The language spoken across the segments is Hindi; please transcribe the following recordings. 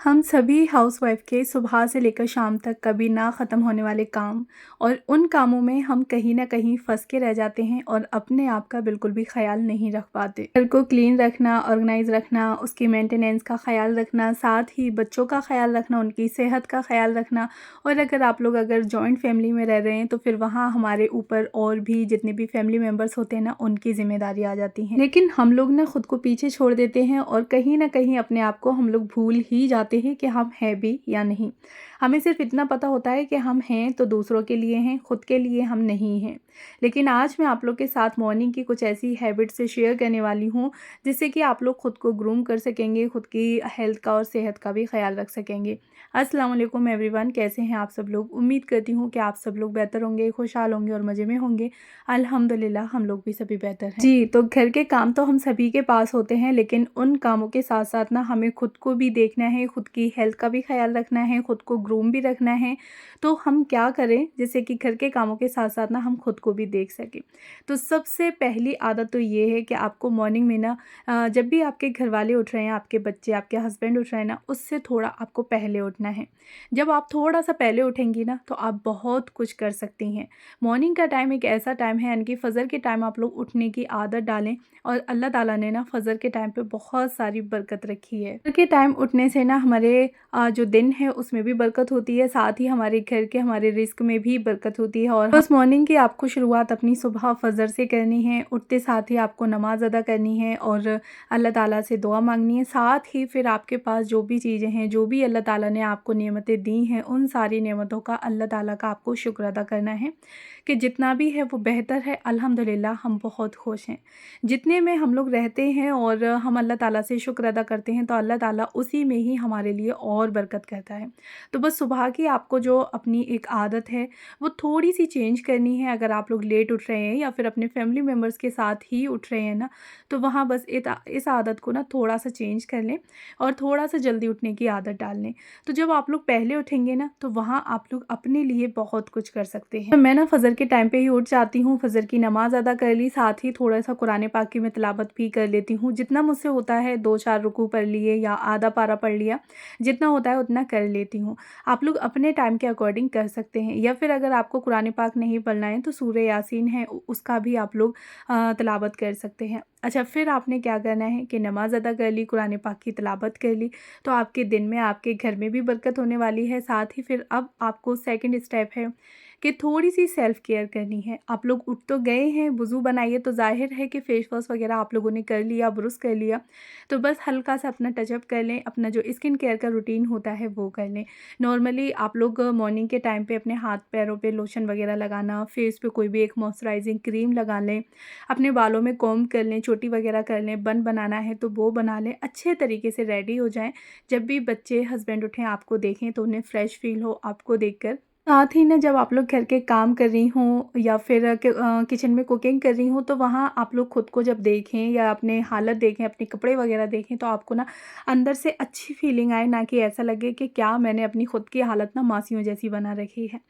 हम सभी हाउसवाइफ के सुबह से लेकर शाम तक कभी ना ख़त्म होने वाले काम और उन कामों में हम कहीं न कहीं फँस के रह जाते हैं और अपने आप का बिल्कुल भी ख़्याल नहीं रख पाते। घर को क्लीन रखना, ऑर्गेनाइज़ रखना, उसकी मेंटेनेंस का ख़्याल रखना, साथ ही बच्चों का ख़्याल रखना, उनकी सेहत का ख़्याल रखना और अगर आप लोग जॉइंट फैमिली में रह रहे हैं तो फिर वहाँ हमारे ऊपर और भी जितने भी फैमिली मेम्बर्स होते हैं ना, उनकी ज़िम्मेदारी आ जाती है। लेकिन हम लोग ना खुद को पीछे छोड़ देते हैं और कहीं न कहीं अपने आप को हम लोग भूल ही जाते हैं कि हम हैं भी या नहीं। हमें सिर्फ इतना पता होता है कि हम हैं तो दूसरों के लिए हैं, खुद के लिए हम नहीं हैं। लेकिन आज मैं आप लोग के साथ मॉर्निंग की कुछ ऐसी हैबिट्स से शेयर करने वाली हूँ जिससे कि आप लोग खुद को ग्रूम कर सकेंगे, खुद की हेल्थ का और सेहत का भी ख्याल रख सकेंगे। अस्सलाम वालेकुम एवरीवन, कैसे हैं आप सब लोग? उम्मीद करती हूँ कि आप सब लोग बेहतर होंगे, खुशहाल होंगे और मज़े में होंगे। अल्हम्दुलिल्लाह हम लोग भी सभी बेहतर हैं। जी, तो घर के काम तो हम सभी के पास होते हैं, लेकिन उन कामों के साथ-साथ ना हमें खुद को भी देखना है, खुद की हेल्थ का भी ख़्याल रखना है, खुद को ग्रूम भी रखना है। तो हम क्या करें जिससे कि घर के कामों के साथ-साथ ना हम खुद को भी देख सकें? तो सबसे पहली आदत तो ये है कि आपको मॉर्निंग में ना जब भी आपके घरवाले उठ रहे हैं, आपके बच्चे, आपके हस्बैंड उठ रहे हैं ना, उससे थोड़ा आपको पहले उठना है। जब आप थोड़ा-सा पहले उठेंगी ना, तो आप बहुत कुछ कर सकती हैं। मॉर्निंग का टाइम एक ऐसा टाइम है यानी कि फ़जर के टाइम आप लोग उठने की आदत डालें और अल्लाह ताला ने ना फ़जर के टाइम पे बहुत सारी बरकत रखी है। फ़जर के टाइम उठने से ना हमारे जो दिन है उसमें भी बरकत होती है, साथ ही हमारे घर के हमारे रिज़्क में भी बरकत होती है और बस मॉर्निंग की आपको शुरुआत अपनी सुबह फ़जर से करनी है। उठते साथ ही आपको नमाज़ अदा करनी है और अल्लाह ताला से दुआ मांगनी है। साथ ही फिर आपके पास जो भी चीज़ें हैं, जो भी अल्लाह ताला ने आपको नेमतें दी हैं, उन सारी नेमतों का अल्लाह ताला का आपको शुक्र अदा करना है कि जितना भी है वो बेहतर है। अल्हम्दुलिल्लाह हम बहुत खुश हैं। जितने में हम लोग रहते हैं और हम अल्लाह ताला से शुक्र अदा करते हैं तो अल्लाह ताला उसी में ही हमारे लिए और बरकत करता है। तो बस सुबह की आपको जो अपनी एक आदत है वो थोड़ी-सी चेंज करनी है। अगर आप लोग लेट उठ रहे हैं या फिर अपने फैमिली मेम्बर्स के साथ ही उठ रहे हैं ना, तो वहाँ बस इस आदत को ना थोड़ा-सा चेंज कर लें और थोड़ा-सा जल्दी उठने की आदत डाल लें। तो जब आप लोग पहले उठेंगे ना, तो वहाँ आप लोग अपने लिए बहुत कुछ कर सकते हैं। तो मैं ना फ़जर के टाइम पे ही उठ जाती हूँ, फ़जर की नमाज़ अदा कर ली, साथ ही थोड़ा-सा कुरान पाक की मैं तिलावत भी कर लेती हूँ। जितना मुझसे होता है 2-4 रुकू पढ़ लिए या आधा पारा पढ़ लिया, जितना होता है उतना कर लेती हूँ। आप लोग अपने टाइम के अकॉर्डिंग कर सकते हैं या फिर अगर आपको कुरान पाक नहीं पढ़ना है तो सूरह यासीन है उसका भी आप लोग तिलावत कर सकते हैं। अच्छा, फिर आपने क्या करना है कि नमाज़ अदा कर ली, कुरान पाक की तिलावत कर ली, तो आपके दिन में, आपके घर में भी बरकत होने वाली है। साथ ही फिर अब आपको सेकंड स्टेप है कि थोड़ी-सी सेल्फ केयर करनी है। आप लोग उठ तो गए हैं, वुज़ू बनाइए तो ज़ाहिर है कि फेस वॉश वगैरह आप लोगों ने कर लिया, ब्रुश कर लिया, तो बस हल्का-सा अपना टचअप कर लें, अपना जो स्किन केयर का रूटीन होता है वो कर लें। नॉर्मली आप लोग मॉर्निंग के टाइम पे अपने हाथ-पैरों पे लोशन वगैरह लगाना, फेस पे कोई भी एक मॉइस्चराइजिंग क्रीम लगा लें, अपने बालों में कॉम्ब कर लें, चोटी वगैरह कर लें, बन बनाना है तो वो बना लें, अच्छे तरीके से रेडी हो जाएँ। जब भी बच्चे, हस्बैंड उठें, आपको देखें तो उन्हें फ्रेश फ़ील हो आपको देखकर। साथ ही ना जब आप लोग घर के काम कर रही हों या फिर किचन में कुकिंग कर रही हों तो वहाँ आप लोग खुद को जब देखें या अपने हालत देखें, अपने कपड़े वगैरह देखें तो आपको ना अंदर से अच्छी फीलिंग आए, ना कि ऐसा लगे कि क्या मैंने अपनी खुद की हालत ना मासियों जैसी बना रखी है।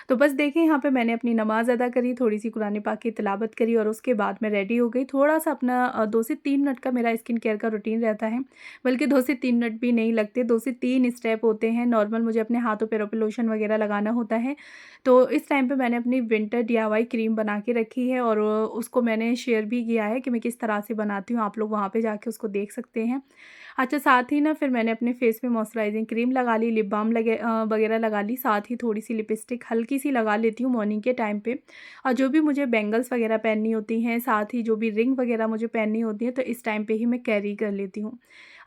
तो बस देखिए यहाँ पे मैंने अपनी नमाज़ अदा करी, थोड़ी-सी कुरान पाक की तिलावत करी और उसके बाद मैं रेडी हो गई। थोड़ा-सा अपना 2 से 3 मिनट का मेरा स्किन केयर का रूटीन रहता है, बल्कि 2 से 3 मिनट भी नहीं लगते, 2 से 3 स्टेप होते हैं। नॉर्मल मुझे अपने हाथों पैरों पे लोशन वगैरह लगाना होता है, तो इस टाइम पे मैंने अपनी विंटर डीआईवाई क्रीम बना के रखी है और उसको मैंने शेयर भी किया है कि मैं किस तरह से बनाती हूँ, आप लोग वहाँ पे जाके उसको देख सकते हैं। अच्छा, साथ ही ना फिर मैंने अपने फेस पे मॉइस्चराइजिंग क्रीम लगा ली, लिप बाम वगैरह लगा ली, साथ ही थोड़ी-सी लिपस्टिक हल्की-सी लगा लेती हूँ मॉर्निंग के टाइम पे। और जो भी मुझे बैंगल्स वगैरह पहननी होती हैं, साथ ही जो भी रिंग वगैरह मुझे पहननी होती है, तो इस टाइम पे ही मैं कैरी कर लेती हूँ।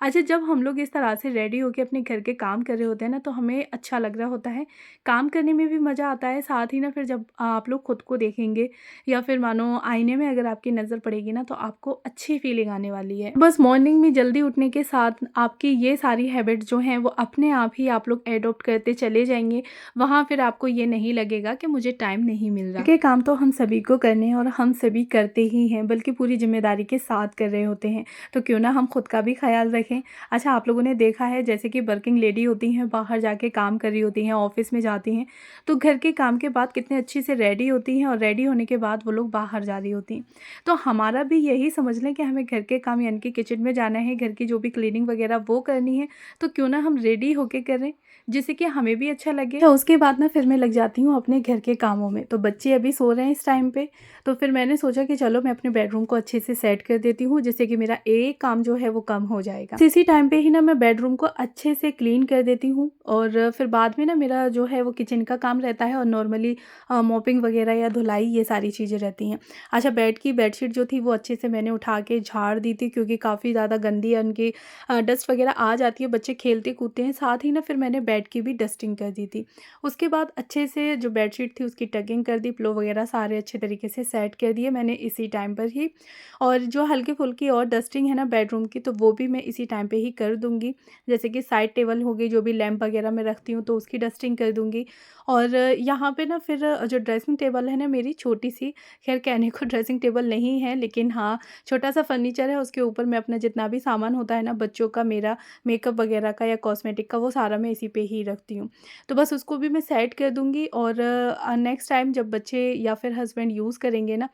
अच्छा, जब हम लोग इस तरह से रेडी होके अपने घर के काम कर रहे होते हैं ना, तो हमें अच्छा लग रहा होता है, काम करने में भी मज़ा आता है। साथ ही ना फिर जब आप लोग खुद को देखेंगे या फिर मानो आईने में अगर आपकी नज़र पड़ेगी ना, तो आपको अच्छी फीलिंग आने वाली है। बस मॉर्निंग में जल्दी उठने के साथ आपकी ये सारी हैबिट्स जो हैं वो अपने आप ही आप लोग एडॉप्ट करते चले जाएँगे। वहाँ फिर आपको ये नहीं लगेगा कि मुझे टाइम नहीं मिल रहा। के काम तो हम सभी को करने हैं और हम सभी करते ही हैं, बल्कि पूरी ज़िम्मेदारी के साथ कर रहे होते हैं। तो क्यों ना हम खुद का भी ख़्याल रखें, रखें। अच्छा, आप लोगों ने देखा है जैसे कि वर्किंग लेडी होती हैं, बाहर जाके काम कर रही होती हैं, ऑफ़िस में जाती हैं, तो घर के काम के बाद कितने अच्छे से रेडी होती हैं और रेडी होने के बाद वो लोग बाहर जा रही होती हैं। तो हमारा भी यही समझ लें कि हमें घर के काम यानी कि किचन में जाना है, घर की जो भी क्लीनिंग वगैरह वो करनी है, तो क्यों ना हम रेडी होके करें, जिससे कि हमें भी अच्छा लगे। तो उसके बाद ना फिर मैं लग जाती हूँ अपने घर के कामों में। तो बच्चे अभी सो रहे हैं इस टाइम पे, तो फिर मैंने सोचा कि चलो मैं अपने बेडरूम को अच्छे से सेट कर देती हूँ, जिससे कि मेरा एक काम जो है वो कम हो जाएगा। इसी टाइम पे ही ना मैं बेडरूम को अच्छे से क्लीन कर देती हूँ और फिर बाद में ना मेरा जो है वो किचन का काम रहता है और नॉर्मली मॉपिंग वगैरह या धुलाई ये सारी चीज़ें रहती हैं। अच्छा, बेडशीट जो थी वो अच्छे से मैंने उठा के झाड़ दी थी, क्योंकि काफ़ी ज़्यादा गंदी है, उनकी डस्ट वगैरह आ जाती है, बच्चे खेलते कूदते हैं। साथ ही ना फिर मैंने बेड की भी डस्टिंग कर दी थी। उसके बाद अच्छे से जो बेडशीट थी उसकी टगिंग कर दी, पिलो वगैरह सारे अच्छे तरीके से सेट कर दिए मैंने इसी टाइम पर ही। और जो हल्की-फुल्की और डस्टिंग है ना बेडरूम की, तो वो भी मैं इसी टाइम पे ही कर दूँगी। जैसे कि साइड टेबल हो गई, जो भी लैंप वगैरह मैं रखती हूँ तो उसकी डस्टिंग कर दूँगी। और यहाँ पे ना फिर जो ड्रेसिंग टेबल है ना मेरी छोटी-सी, ख़ैर कहने को ड्रेसिंग टेबल नहीं है, लेकिन हाँ, छोटा-सा फर्नीचर है, उसके ऊपर मैं अपना जितना भी सामान होता है ना बच्चों का, मेरा मेकअप वगैरह का या कॉस्मेटिक का, वो सारा मैं इसी पे ही रखती हूँ। तो बस उसको भी मैं सेट कर दूँगी और नेक्स्ट टाइम जब बच्चे या फिर हस्बैंड यूज़ करेंगे ना,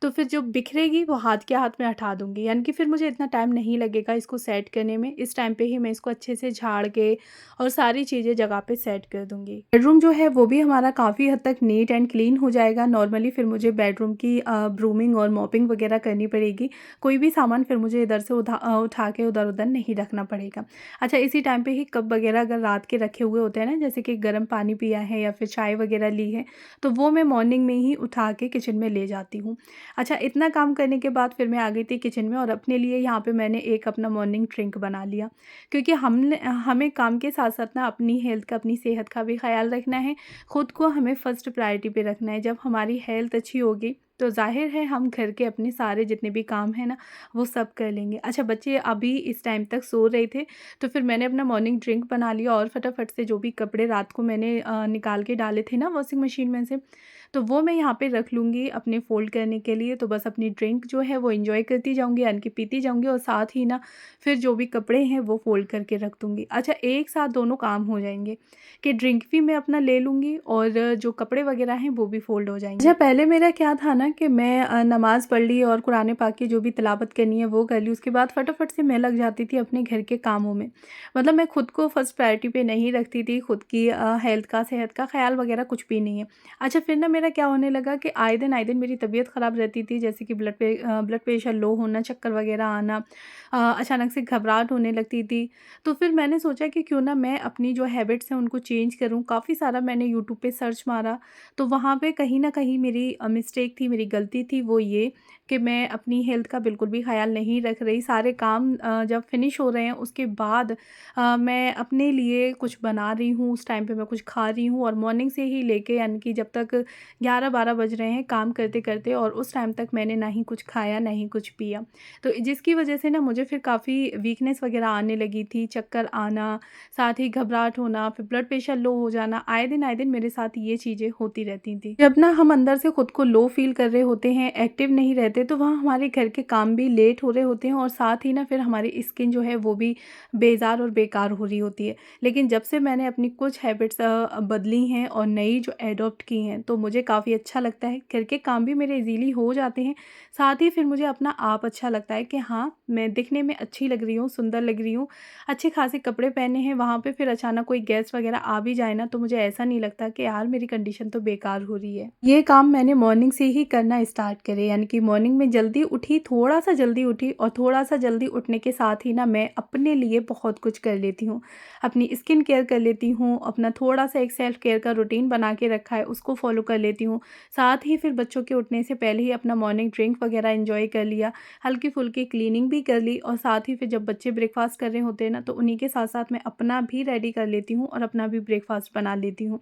तो फिर जो बिखरेगी वो हाथ के हाथ में हटा दूँगी। यानी कि फिर मुझे इतना टाइम नहीं लगेगा इसको सेट करने में। इस टाइम पे ही मैं इसको अच्छे से झाड़ के और सारी चीज़ें जगह पे सेट कर दूँगी। बेडरूम जो है वो भी हमारा काफ़ी हद तक नीट एंड क्लीन हो जाएगा। नॉर्मली फिर मुझे बेडरूम की ब्रूमिंग और मॉपिंग वगैरह करनी पड़ेगी। कोई भी सामान फिर मुझे इधर से उठा के उधर-उधर नहीं रखना पड़ेगा। अच्छा, इसी टाइम पे ही कप वगैरह अगर रात के रखे हुए होते हैं ना, जैसे कि गर्म पानी पिया है या फिर चाय वगैरह ली है, तो वो मैं मॉर्निंग में ही उठा के किचन में ले जाती हूँ। अच्छा, इतना काम करने के बाद फिर मैं आ गई थी किचन में और अपने लिए यहाँ पे मैंने एक अपना मॉर्निंग ड्रिंक बना लिया, क्योंकि हमें काम के साथ-साथ ना अपनी हेल्थ का, अपनी सेहत का भी ख़्याल रखना है। खुद को हमें फर्स्ट प्रायोरिटी पे रखना है। जब हमारी हेल्थ अच्छी होगी, तो ज़ाहिर है हम घर के अपने सारे जितने भी काम हैं ना, वो सब कर लेंगे। अच्छा, बच्चे अभी इस टाइम तक सो रहे थे, तो फिर मैंने अपना मॉर्निंग ड्रिंक बना लिया और फटाफट से जो भी कपड़े रात को मैंने निकाल के डाले थे ना वॉशिंग मशीन में से, तो वो मैं यहाँ पे रख लूँगी अपने फ़ोल्ड करने के लिए। तो बस अपनी ड्रिंक जो है वो एन्जॉय करती जाऊँगी, यानी कि पीती जाऊँगी और साथ ही ना फिर जो भी कपड़े हैं वो फ़ोल्ड करके रख दूँगी। अच्छा, एक साथ दोनों काम हो जाएँगे कि ड्रिंक भी मैं अपना ले लूँगी और जो कपड़े वगैरह हैं वो भी फ़ोल्ड हो जाएँगे। अच्छा, पहले मेरा क्या था ना कि मैं नमाज़ पढ़ ली और कुरान पाक की जो भी तिलावत करनी है वो कर ली, उसके बाद फटाफट से मैं लग जाती थी अपने घर के कामों में। मतलब मैं खुद को फर्स्ट प्रायोरिटी पे नहीं रखती थी, खुद की हेल्थ का, सेहत का ख़्याल वगैरह कुछ भी नहीं है। अच्छा, फिर ना मेरा क्या होने लगा कि आए दिन मेरी तबीयत ख़राब रहती थी, जैसे कि ब्लड प्रेशर लो होना, चक्कर वगैरह आना, अचानक से घबराहट होने लगती थी। तो फिर मैंने सोचा कि क्यों ना मैं अपनी जो हैबिट्स हैं उनको चेंज करूँ। काफ़ी सारा मैंने यूट्यूब पे सर्च मारा, तो वहाँ पे कहीं न कहीं मेरी मिस्टेक थी, मेरी गलती थी, वो ये कि मैं अपनी हेल्थ का बिल्कुल भी ख़्याल नहीं रख रही। सारे काम जब फिनिश हो रहे हैं उसके बाद मैं अपने लिए कुछ बना रही हूँ, उस टाइम पे मैं कुछ खा रही हूँ और मॉर्निंग से ही लेके यानी कि जब तक 11-12 बज रहे हैं काम करते-करते, और उस टाइम तक मैंने ना ही कुछ खाया, ना ही कुछ पिया। तो जिसकी वजह से ना मुझे फिर काफ़ी वीकनेस वगैरह आने लगी थी, चक्कर आना, साथ ही घबराहट होना, फिर ब्लड प्रेशर लो हो जाना, आए दिन मेरे साथ ये चीज़ें होती रहती थी। जब ना हम अंदर से खुद को लो फ़ील कर रहे होते हैं, एक्टिव नहीं रहते, तो वहाँ हमारे घर के काम भी लेट हो रहे होते हैं और साथ ही ना फिर हमारी स्किन जो है वो भी बेज़ार और बेकार हो रही होती है। लेकिन जब से मैंने अपनी कुछ हैबिट्स बदली हैं और नई जो एडॉप्ट की हैं, तो मुझे काफ़ी अच्छा लगता है। घर के काम भी मेरे ईज़िली हो जाते हैं, साथ ही फिर मुझे अपना आप अच्छा लगता है कि हाँ, मैं दिखने में अच्छी लग रही हूँ, सुंदर लग रही हूँ, अच्छे खासे कपड़े पहने हैं। वहाँ पे फिर अचानक कोई गेस्ट वगैरह आ भी जाए ना, तो मुझे ऐसा नहीं लगता कि यार मेरी कंडीशन तो बेकार हो रही है। ये काम मैंने मॉर्निंग से ही करना स्टार्ट करे, यानी कि मॉर्निंग में जल्दी उठी, थोड़ा-सा जल्दी उठी और थोड़ा-सा जल्दी उठने के साथ ही ना मैं अपने लिए बहुत कुछ कर लेती हूँ। अपनी स्किन केयर कर लेती हूँ, अपना थोड़ा-सा एक सेल्फ केयर का रूटीन बना के रखा है, उसको फ़ॉलो कर लेती हूँ। साथ ही फिर बच्चों के उठने से पहले ही अपना मॉर्निंग ड्रिंक वगैरह एन्जॉय कर लिया, हल्की-फुल्की क्लीनिंग भी कर ली और साथ ही फिर जब बच्चे ब्रेकफ़ास्ट कर रहे होते हैं ना, तो उन्हीं के साथ-साथ मैं अपना भी रेडी कर लेती हूँ और अपना भी ब्रेकफ़ास्ट बना लेती हूँ।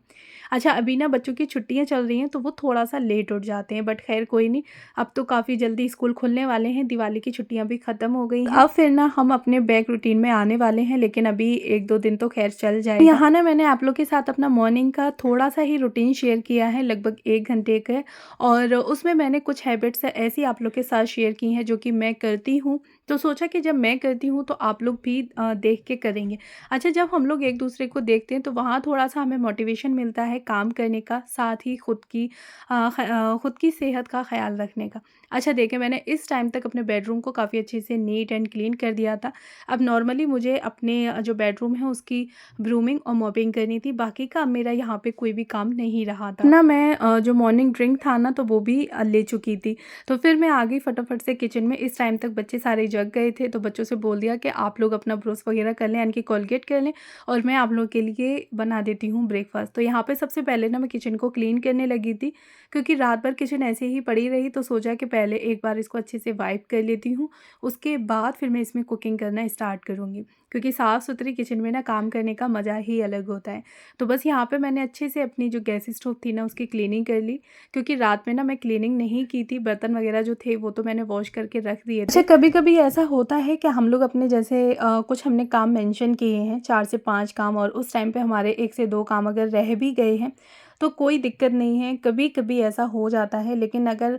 अच्छा, अभी ना बच्चों की छुट्टियाँ चल रही हैं, तो वो थोड़ा-सा लेट उठ जाते हैं, बट ख़ैर कोई नहीं, अब तो काफ़ी जल्दी स्कूल खुलने वाले हैं, दिवाली की छुट्टियाँ भी ख़त्म हो गई हैं। अब फिर ना हम अपने बैक रूटीन में आने वाले हैं, लेकिन अभी 1-2 दिन तो ख़ैर चल जाएगा। यहाँ ना मैंने आप लोग के साथ अपना मॉर्निंग का थोड़ा-सा ही रूटीन शेयर किया है, लगभग लगभग 1 घंटे का है और उसमें मैंने कुछ हैबिट्स ऐसी आप लोग के साथ शेयर की हैं जो कि मैं करती हूँ। तो सोचा कि जब मैं करती हूँ तो आप लोग भी देख के करेंगे। अच्छा, जब हम लोग एक-दूसरे को देखते हैं तो वहाँ थोड़ा-सा हमें मोटिवेशन मिलता है काम करने का, साथ ही खुद की सेहत का ख़्याल रखने का। अच्छा देखिए, मैंने इस टाइम तक अपने बेडरूम को काफ़ी अच्छे से नीट एंड क्लीन कर दिया था। अब नॉर्मली मुझे अपने जो बेडरूम है उसकी ब्रूमिंग और मॉपिंग करनी थी, बाकी का अब मेरा यहाँ पे कोई भी काम नहीं रहा था। ना मैं जो मॉर्निंग ड्रिंक था ना तो वो भी ले चुकी थी। तो फिर मैं आ गई फटाफट से किचन में। इस टाइम तक बच्चे सारे जग गए थे, तो बच्चों से बोल दिया कि आप लोग अपना ब्रश वगैरह कर लें, यानी कि कोलगेट कर लें और मैं आप लोगों के लिए बना देती हूँ ब्रेकफ़ास्ट। तो यहाँ पे सबसे पहले ना मैं किचन को क्लीन करने लगी थी, क्योंकि रात भर किचन ऐसे ही पड़ी रही तो सोचा कि पहले एक बार इसको अच्छे से वाइप कर लेती हूँ, उसके बाद फिर मैं इसमें कुकिंग करना स्टार्ट करूँगी, क्योंकि साफ़-सुथरी किचन में ना काम करने का मज़ा ही अलग होता है। तो बस यहाँ पे मैंने अच्छे से अपनी जो गैस स्टोव थी ना उसकी क्लीनिंग कर ली, क्योंकि रात में ना मैं क्लीनिंग नहीं की थी, बर्तन वगैरह जो थे वो तो मैंने वॉश करके रख दिए थे। अच्छा, कभी-कभी ऐसा होता है कि हम लोग अपने जैसे कुछ हमने काम मेंशन किए हैं 4 से 5 काम, और उस टाइम पे हमारे 1 से 2 काम अगर रह भी गए हैं तो कोई दिक्कत नहीं है, कभी-कभी ऐसा हो जाता है। लेकिन अगर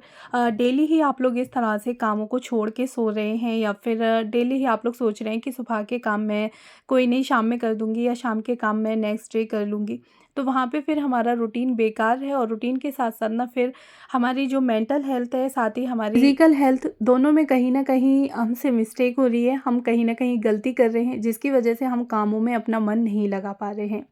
डेली ही आप लोग इस तरह से कामों को छोड़ के सो रहे हैं, या फिर डेली ही आप लोग सोच रहे हैं कि सुबह के काम मैं कोई नहीं शाम में कर दूँगी, या शाम के काम मैं नेक्स्ट डे कर लूँगी, तो वहाँ पे फिर हमारा रूटीन बेकार है, और रूटीन के साथ-साथ ना फिर हमारी जो मेंटल हेल्थ है, साथ ही हमारी फिज़िकल हेल्थ, दोनों में कहीं न कहीं हमसे मिस्टेक हो रही है। हम कहीं न कहीं गलती कर रहे हैं, जिसकी वजह से हम कामों में अपना मन नहीं लगा पा रहे हैं।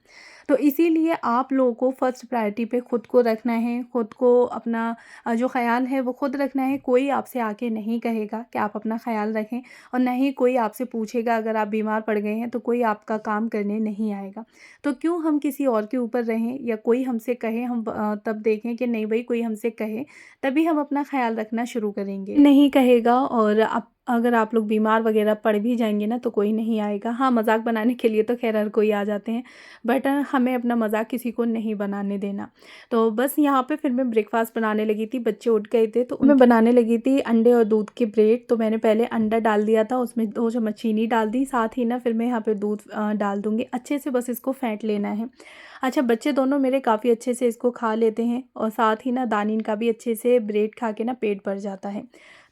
तो इसीलिए आप लोगों को फर्स्ट प्रायोरिटी पे खुद को रखना है, खुद को अपना जो ख़्याल है वो खुद रखना है। कोई आपसे आके नहीं कहेगा कि आप अपना ख़्याल रखें, और ना ही कोई आपसे पूछेगा अगर आप बीमार पड़ गए हैं तो कोई आपका काम करने नहीं आएगा। तो क्यों हम किसी और के ऊपर रहें, या कोई हमसे कहे हम तब देखें कि नहीं भई कोई हमसे कहे, तभी हम अपना ख़्याल रखना शुरू करेंगे। नहीं कहेगा, और आप अगर आप लोग बीमार वग़ैरह पड़ भी जाएँगे ना तो कोई नहीं आएगा। हाँ, मज़ाक बनाने के लिए तो ख़ैर हर कोई आ जाते हैं, बट हमें अपना मज़ाक किसी को नहीं बनाने देना। तो बस यहाँ पे फिर मैं ब्रेकफ़ास्ट बनाने लगी थी, बच्चे उठ गए थे तो मैं बनाने लगी थी अंडे और दूध के ब्रेड। तो मैंने पहले अंडा डाल दिया था, उसमें 2 चम्मच चीनी डाल दी, साथ ही ना फिर मैं यहाँ पे दूध डाल दूँगी। अच्छे से बस इसको फेंट लेना है। अच्छा, बच्चे दोनों मेरे काफ़ी अच्छे से इसको खा लेते हैं, और साथ ही ना दानिन का भी अच्छे से ब्रेड खा के ना पेट भर जाता है।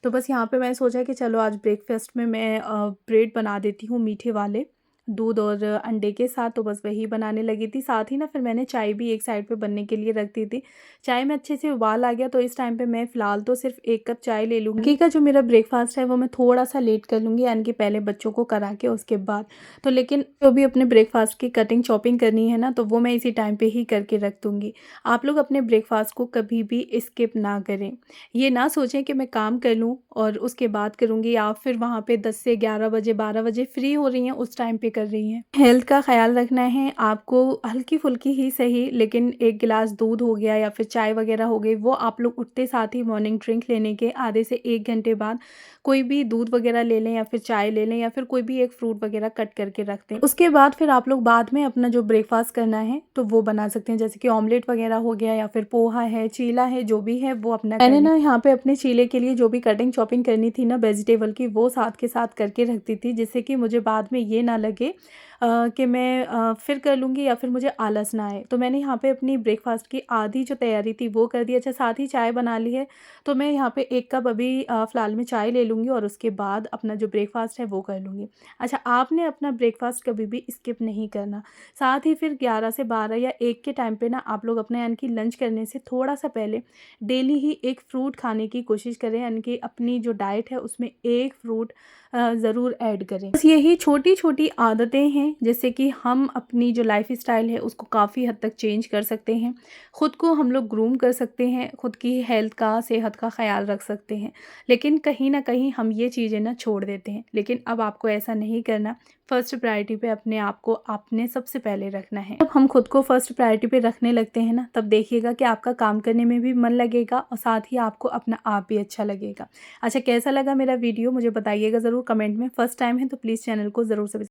तो बस यहाँ पे मैंने सोचा कि चलो आज ब्रेकफ़ास्ट में मैं ब्रेड बना देती हूँ मीठे वाले, दूध और अंडे के साथ। तो बस वही बनाने लगी थी। साथ ही ना फिर मैंने चाय भी एक साइड पे बनने के लिए रख दी थी। चाय में अच्छे से उबाल आ गया, तो इस टाइम पे मैं फ़िलहाल तो सिर्फ़ 1 कप चाय ले लूँगी। बाकी का जो मेरा ब्रेकफ़ास्ट है वो मैं थोड़ा-सा लेट कर लूँगी, यानी कि पहले बच्चों को करा के उसके बाद। तो लेकिन जो भी अपने ब्रेकफ़ास्ट की कटिंग चॉपिंग करनी है ना, तो वो मैं इसी टाइम पे ही करके रख दूँगी। आप लोग अपने ब्रेकफ़ास्ट को कभी भी स्किप ना करें। ये ना सोचें कि मैं काम कर लूँ और उसके बाद करूँगी, या फिर वहाँ पे 10 से 11 बजे 12 बजे फ्री हो रही हैं उस टाइम पे कर रही हैं। हेल्थ का ख़्याल रखना है आपको, हल्की-फुल्की ही सही, लेकिन 1 गिलास दूध हो गया या फिर चाय वग़ैरह हो गई, वो आप लोग उठते साथ ही मॉर्निंग ड्रिंक लेने के आधे से 1 घंटे बाद कोई भी दूध वग़ैरह ले लें, या फिर चाय ले लें, या फिर कोई भी एक फ्रूट वग़ैरह कट करके रख दें। उसके बाद फिर आप लोग बाद में अपना जो ब्रेकफ़ास्ट करना है तो वो बना सकते हैं, जैसे कि ऑमलेट वग़ैरह हो गया, या फिर पोहा है, चीला है, जो भी है वो अपना मैंने ना यहाँ पे अपने चीले के लिए जो भी कटिंग चॉपिंग करनी थी ना वेजिटेबल की, वो साथ के साथ करके रख दी थी, जिससे कि मुझे बाद में ये ना लगे कि मैं फिर कर लूँगी, या फिर मुझे आलस ना आए। तो मैंने यहाँ पे अपनी ब्रेकफ़ास्ट की आधी जो तैयारी थी वो कर दी। अच्छा, साथ ही चाय बना ली है, तो मैं यहाँ पे 1 कप अभी फ़िलहाल में चाय ले लूँगी, और उसके बाद अपना जो ब्रेकफ़ास्ट है वो कर लूँगी। अच्छा, आपने अपना ब्रेकफ़ास्ट कभी भी स्किप नहीं करना। साथ ही फिर 11 से 12 या 1 के टाइम पे ना आप लोग अपना यानी कि लंच करने से थोड़ा-सा पहले डेली ही 1 फ्रूट खाने की कोशिश करें, यानी कि अपनी जो डाइट है उसमें 1 फ्रूट ज़रूर ऐड करें। बस यही छोटी-छोटी आदतें हैं जिससे कि हम अपनी जो लाइफ़स्टाइल है उसको काफ़ी हद तक चेंज कर सकते हैं। खुद को हम लोग ग्रूम कर सकते हैं, खुद की हेल्थ का, सेहत का ख़्याल रख सकते हैं। लेकिन कहीं न कहीं हम ये चीज़ें ना छोड़ देते हैं। लेकिन अब आपको ऐसा नहीं करना। फर्स्ट प्रायोरिटी पे अपने आप को आपने सबसे पहले रखना है। जब हम खुद को फर्स्ट प्रायोरिटी पे रखने लगते हैं ना, तब देखिएगा कि आपका काम करने में भी मन लगेगा, और साथ ही आपको अपना आप भी अच्छा लगेगा। अच्छा, कैसा लगा मेरा वीडियो मुझे बताइएगा ज़रूर कमेंट में। फर्स्ट टाइम है तो प्लीज़ चैनल को ज़रूर सब्सक्राइब